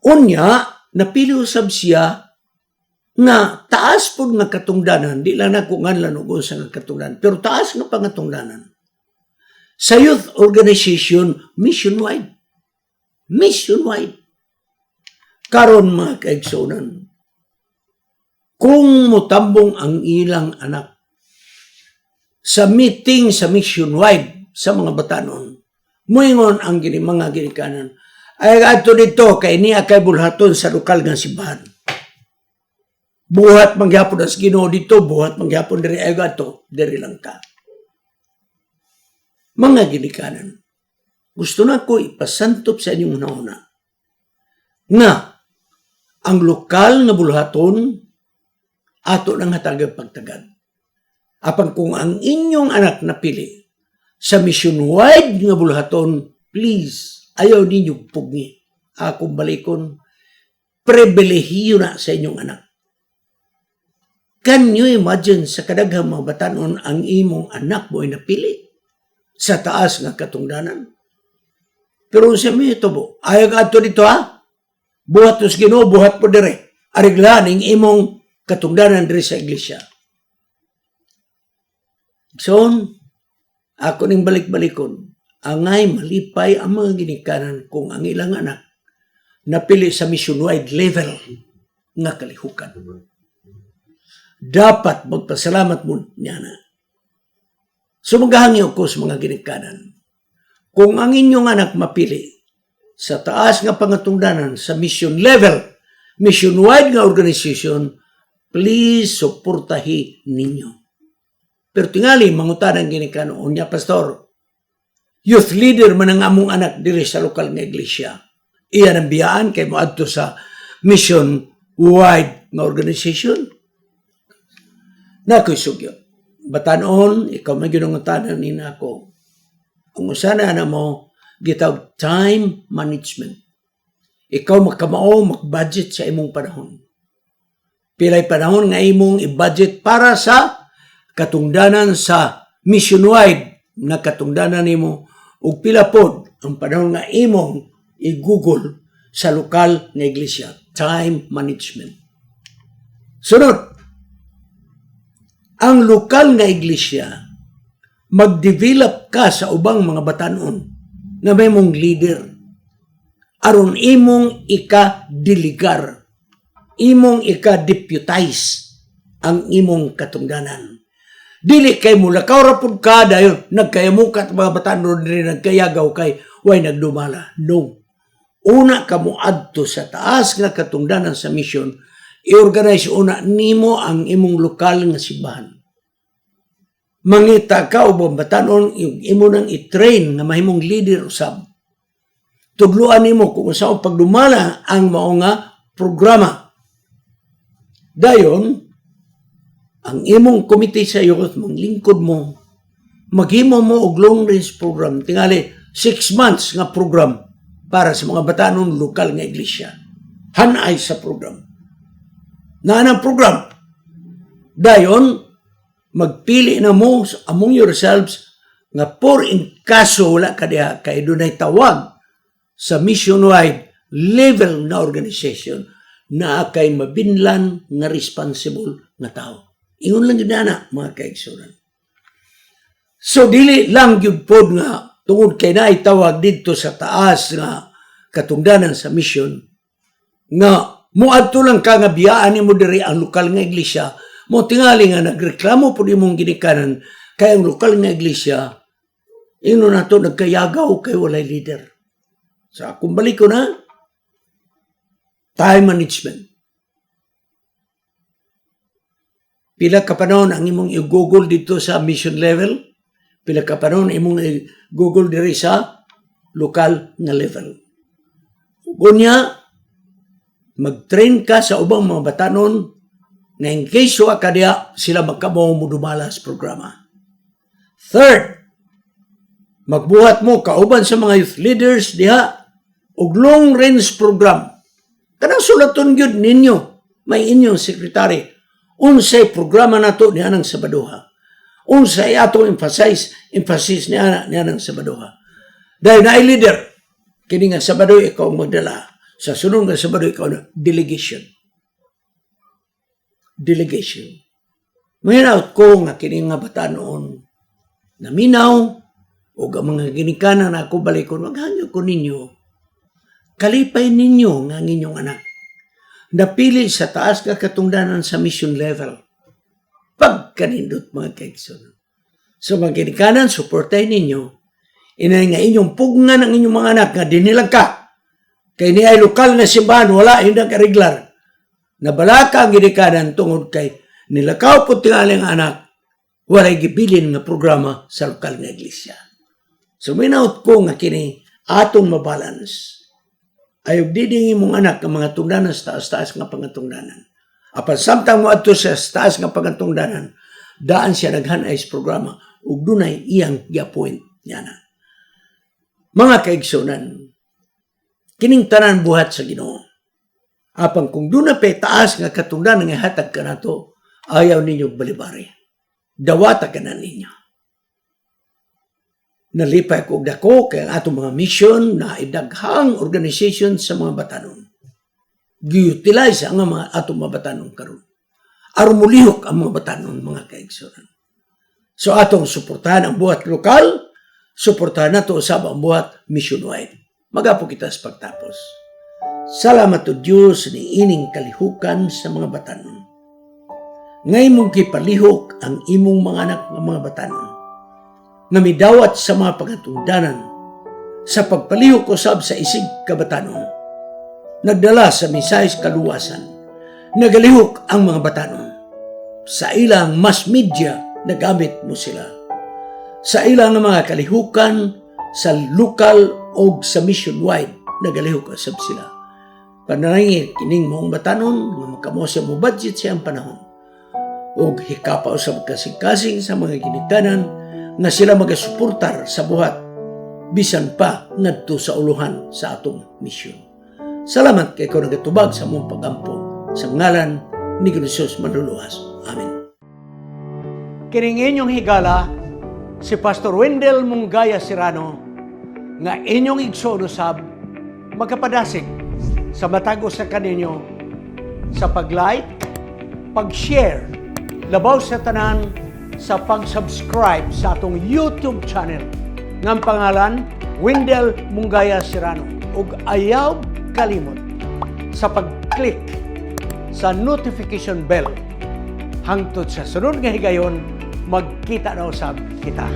Unya, napili usab siya nga taas po nga katungdanan, di lang na kung nga lanugon sa nga katungdanan, pero taas nga pangatungdanan. Sa youth organization, mission-wide. Mission-wide. Karon mga kaigsunan, kung mutambong ang ilang anak sa meeting sa mission-wide sa mga batanon, muingon ang mga ginikanan, ay ato dito kay niya kay bulhaton sa lokal nga simbahan. Buhat mangyapon as Ginoo dito, buhat mangyapon diri ay ato, diri lang ka. Mga ginikanan, gusto na ko ipasantop sa inyong nauna nga ang lokal nga bulhaton ato nang hatagag pagtagad. Apan kung ang inyong anak napili sa mission-wide nga bulhaton, please, ayaw ninyo pugni. Akong balikon, pribilehiyo na sa inyong anak. Can you imagine sa kadaghang mga batanon ang imong anak mo ay napili sa taas nga katungdanan? Pero sa mga ito po, ayaw ka ito dito ha? Buhat os Ginoo, buhat po dire. Ariglahan ang imong katungdanan dire sa iglesia. So, ako ning balik-balikon, angay malipay ang mga ginikanan kung ang ilang anak napili sa mission-wide level nga kalihukan. Dapat magpasalamat mo niya na. So maghahangyo ko sa mga ginikanan. Kung ang inyong anak mapili sa taas nga pangatungdanan sa mission level, mission-wide nga organization, please suportahi ninyo. Pero tingali, mangutanang ginikanan, unya pastor, youth leader man ang among anak diri sa lokal nga iglesia. Iyan ang biyaan kay moadto sa mission-wide nga organization. Nako'y sugyo. Batanon, ikaw may ginungutanan ni nako. Ang usana na mo, gitawag time management. Ikaw makamao, mag-budget sa imong panahon. Pilay panahon nga imong i-budget para sa katungdanan sa mission-wide na katungdanan nimo ug pila pod ang panahon nga imong i-google sa lokal nga iglesia. Time management. Sunod, ang lokal nga iglesia, mag-develop ka sa ubang mga batanon na may mong leader. Aron imong ika-delegar, imong ika-deputize ang imong katungdanan. Dili kay mula kaurapod ka dahil nagkayamukat mga batanon rin nagkayagaw kay way nagdumala. No. Una ka mo adto sa taas nga katungdanan sa mission, i-organize una nimo ang imong lokal nga simbahan. Mangita ka o bambatanon, imo nang i-train nga mahimong leader usab. Tudluan nimo kung saan pagdumala ang mao nga programa. Dayon, ang imong committee sa youth, manglingkod mo, maghimo mo og long range program, tingali 6 months nga program para sa mga batanon lokal nga iglesia. Hanay sa program. Naanang program. Dayon, magpili na mo among yourselves nga por in kaso wala ka diha kay dunay tawag sa mission-wide level na organization na kay mabinlan nga responsible nga tao. Ingon lang yun na mga kaigsunan. So dili lang yun po nga tungod kay na itawag dito sa taas nga katungdanan sa mission nga muadto lang ka nga biyaan mo diri ang lokal nga iglesia. Mo tingali nga nagreklamo po di mong ginikanan kay ang lokal nga iglesia, ino na to nagkayagaw kay walay leader. So kung balik ko na, time management. Pila ka panahon ang imong i-google dito sa mission level, pila ka panahon imong i-google diri sa lokal nga level. Unya, mag-train ka sa ubang mga batanon na in case wa ka diya, sila magkamaw mo dumala sa programa. Third, magbuhat mo kauban sa mga youth leaders diha og long range program. Kanang sulaton gyud ninyo, may inyong sekretary, unsay programa nato niya ng Sabaduha. Unsay ato emphasis niya ng Sabaduha. Dahil na leader, kini nga Sabado ikaw magdala. Sa sunod nga Sabado, ikaw na, delegation. Delegation. Mayroon ko nga kini nga bata noon, naminaw, o ang mga ginikanan na ako balikon, maghangyo ko ninyo, kalipay ninyo nga ang inyong anak. Napili sa taas nga katungdanan sa mission level. Pagkanindot mga kaigsoon. So mga ginikanan, supportay ninyo, inay nga inyong pugngan ang inyong mga anak nga dinilang ka. Kay ni ay lokal na simbahan, wala, hindi ka-regular. Nabalaka ang ginikanan tungod kay nilakaw po tingaling anak, walay gibilin nga programa sa lokal nga iglesia. So minaut ko nga kini atong mabalance. Ayog diding imong anak ang mga tungdanan sa taas-taas nga pangatungdanan. Apan samtang mo adto sa taas nga pangatungdanan, daan siya naghanay sa programa ug dunay iyang gi-appoint niya na. Mga kaigsunan, kining tanan buhat sa Ginoo. Apang kung doon na taas nga katungdanan nga hatag ka na to, ayaw ninyo balibari. Dawata ka na ninyo. Nalipay ko dako kay ang atong mga mission na idaghang organization sa mga batanon. Gi-utilize ang mga atong mga batanon karon. Aron mulihok ang mga batanon, mga kaigsunan. So atong suportahan ang buhat lokal, suportahan nato usab ang buhat mission-wide. Magapo kita sa pagtapos. Salamat to Diyos ni ining kalihukan sa mga batanon. Ngay mong kipalihok ang imong mga anak ng mga batanon nga midawat sa mga pagatungdanan sa pagpalihok usab sa isig kabatanon. Nagdala sa misayes kaluwasan. Nagalihok ang mga batanon. Sa ilang mass media nagamit mo sila. Sa ilang mga kalihukan sa lokal o sa mission-wide nagalihok usab sila. Panalangin kining mong batanon nga makamo siya mo budget siyang panahon. O hikapa usab kasing-kasing sa mga ginikanan nga sila magasuportar sa buhat bisan pa ngadto sa uluhan sa atong misyon. Salamat kay ko nagatubag sa mong pagampo sa ngalan ni Jesus Manluluwas. Amen. Kining inyong higala si Pastor Wendell Munggaya Serrano nga inyong igsoon usab magkapadasig sa matag usa kaninyo sa pag-like, pag-share, labaw sa tanan sa pag-subscribe sa atong YouTube channel ng pangalan Wendell Munggaya Serrano ug ayaw kalimot sa pag-click sa notification bell hangtod sa sunod nga higayon magkita na usab kita.